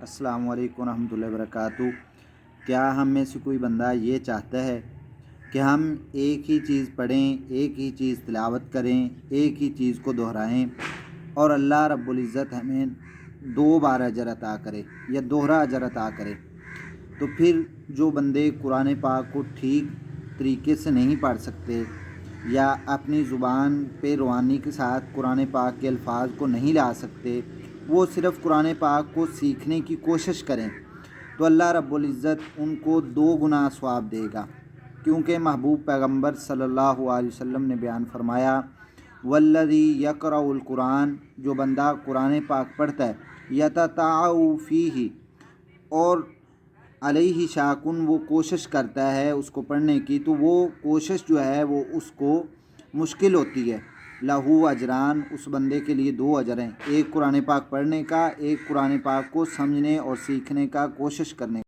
अस्सलामु अलैकुम रहमतुल्लाहि वबरकातुहू। क्या हम में से कोई बंदा ये चाहता है कि हम एक ही चीज़ पढ़ें, एक ही चीज़ तिलावत करें, एक ही चीज़ को दोहराएं और अल्लाह रब्बुल इज़्ज़त हमें दो बार अजर अता करे या दोहरा अजर अता करे? तो फिर जो बंदे कुरान पाक को ठीक तरीके से नहीं पढ़ सकते या अपनी ज़ुबान पे रवानी के साथ कुरान पाक के अल्फाज को नहीं ला सकते, वो सिर्फ़ कुरान पाक को सीखने की कोशिश करें तो अल्लाह रब्बुल इज़्ज़त उनको दो गुना सवाब देगा। क्योंकि महबूब पैगम्बर सल्लल्लाहु अलैहि वसल्लम ने बयान फरमाया, वल्लज़ी यक़रउल कुरान, जो बंदा कुरान पाक पढ़ता है, यतताउ फ़ीही, और अलैहि शाकुन, वो कोशिश करता है उसको पढ़ने की, तो वो कोशिश जो है वो उसको मुश्किल होती है। लहू अजरान, उस बंदे के लिए दो अजर हैं, एक कुरान पाक पढ़ने का, एक कुरान पाक को समझने और सीखने का कोशिश करने का।